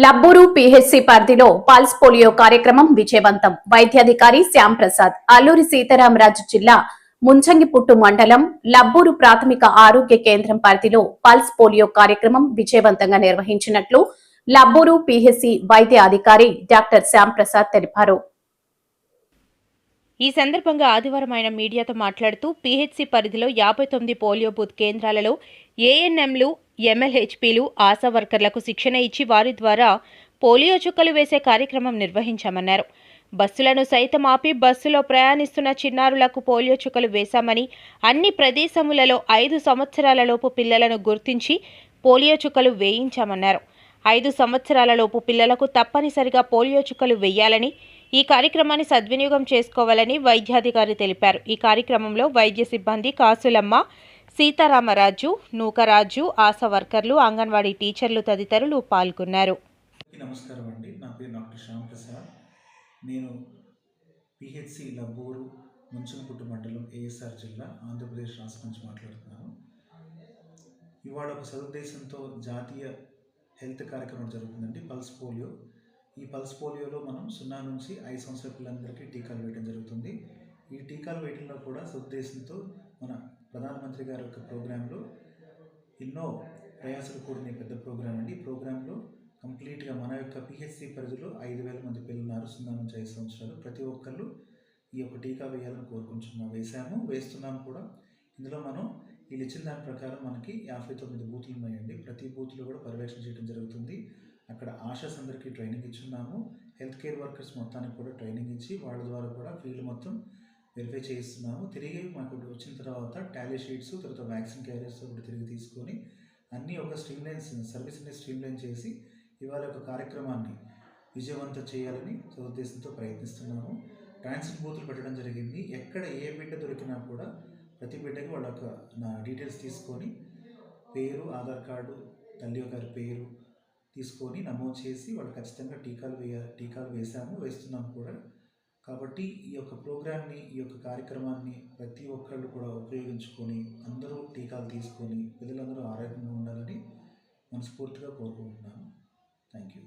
Labburu PHC పరిధిలో pulse polio కార్యక్రమం విజయవంతం. వైద్యాధికారి శ్యాంప్రసాద్. అల్లూరి సీతారామరాజు జిల్లా ముంచంగిపుట్టు మండలం లబ్బూరు ప్రాథమిక ఆరోగ్య కేంద్రం పరిధిలో పల్స్ పోలియో కార్యక్రమం విజయవంతంగా నిర్వహించినట్లు లబ్బూరు పీహెచ్సీ వైద్య అధికారి డాక్టర్ శ్యాంప్రసాద్ తెలిపారు. ఈ సందర్భంగా ఆదివారం ఆయన మీడియాతో మాట్లాడుతూ పీహెచ్సీ పరిధిలో 59 పోలియో బూత్ కేంద్రాలలో ఏఎన్ఎంలు, ఎంఎల్హెచ్పీలు, ఆశా వర్కర్లకు శిక్షణ ఇచ్చి వారి ద్వారా పోలియో చుక్కలు వేసే కార్యక్రమం నిర్వహించామన్నారు. బస్సులను సైతం ఆపి బస్సులో ప్రయాణిస్తున్న చిన్నారులకు పోలియో చుక్కలు వేశామని, అన్ని ప్రదేశములలో 5 సంవత్సరాలలోపు పిల్లలను గుర్తించి పోలియో చుక్కలు వేయించామన్నారు. 5 సంవత్సరాలలోపు పిల్లలకు తప్పనిసరిగా పోలియో చుక్కలు వేయాలని, ఈ కార్యక్రమాన్ని సద్వినియోగం చేసుకోవాలని వైద్యాధికారి తెలిపారు. ఈ కార్యక్రమంలో వైద్య సిబ్బంది కాసులమ్మ, సీతారామరాజు, నూకరాజు, ఆశా వర్కర్లు, అంగన్వాడీ టీచర్లు తదితరులు పాల్గొన్నారు. నమస్కారం అండి, నా పేరు డాక్టర్ శ్యాంప్రసాద్. నేను పిహెచ్సి లబ్బూరు ముంచంగిపుట్టు మండలం ఏఎస్ఆర్ జిల్లా ఆంధ్రప్రదేశ్ రాష్ట్రం నుంచి మాట్లాడుతున్నాను. ఇవాళ ఒక సదుద్దేశంతో జాతీయ హెల్త్ కార్యక్రమం జరుగుతుందండి, పల్స్ పోలియో. ఈ పల్స్ పోలియోలో మనం 0 నుంచి 5 సంవత్సరాల పిల్లలందరికీ టీకాలు వేయడం జరుగుతుంది. ఈ టీకాలు వేయడంలో కూడా సదుద్దేశంతో మన ప్రధానమంత్రి గారి యొక్క ప్రోగ్రాంలో ఎన్నో ప్రయాసాలు కూడిన పెద్ద ప్రోగ్రాం అండి. ఈ ప్రోగ్రాంలో కంప్లీట్గా మన యొక్క పిహెచ్సి పరిధిలో 5,000 మంది పిల్లలు ఉన్నారు, 0 నుంచి 5 సంవత్సరాలు. ప్రతి ఒక్కళ్ళు ఈ యొక్క టీకా వేయాలని కోరుకుంటున్నాం, వేస్తున్నాం కూడా. ఇందులో మనం వీళ్ళు ఇచ్చిన దాని ప్రకారం మనకి 59 బూతులు ఉన్నాయండి. ప్రతి బూత్లో కూడా పర్యవేక్షణ చేయడం జరుగుతుంది. అక్కడ ఆశాస్ అందరికీ ట్రైనింగ్ ఇచ్చున్నాము. హెల్త్ కేర్ వర్కర్స్ మొత్తానికి కూడా ట్రైనింగ్ ఇచ్చి వాళ్ళ ద్వారా కూడా ఫీల్డ్ మొత్తం వెరిఫై చేయిస్తున్నాము. తిరిగి మాకు వచ్చిన తర్వాత టాలీ షీట్స్, తర్వాత వ్యాక్సిన్ క్యారియర్స్ కూడా తిరిగి తీసుకొని అన్నీ ఒక సర్వీస్ని స్ట్రీమ్లైన్ చేసి ఇవాళ ఒక కార్యక్రమాన్ని విజయవంతం చేయాలని ఉద్దేశంతో ప్రయత్నిస్తున్నాము. ట్రాన్సిట్ బూతులు పెట్టడం జరిగింది. ఎక్కడ ఏ బిడ్డ దొరికినా కూడా ప్రతి బిడ్డకి వాళ్ళ యొక్క నా డీటెయిల్స్ తీసుకొని పేరు, ఆధార్ కార్డు, తల్లి గారి పేరు తీసుకొని నమోదు చేసి వాళ్ళు ఖచ్చితంగా టీకాలు వేస్తున్నాము కూడా. కాబట్టి ఈ యొక్క ప్రోగ్రామ్ని, ఈ యొక్క కార్యక్రమాన్ని ప్రతి ఒక్కళ్ళు కూడా ఉపయోగించుకొని అందరూ టీకాలు తీసుకొని పిల్లలందరూ ఆరోగ్యంగా ఉండాలని మనస్ఫూర్తిగా కోరుకుంటున్నాను. Thank you.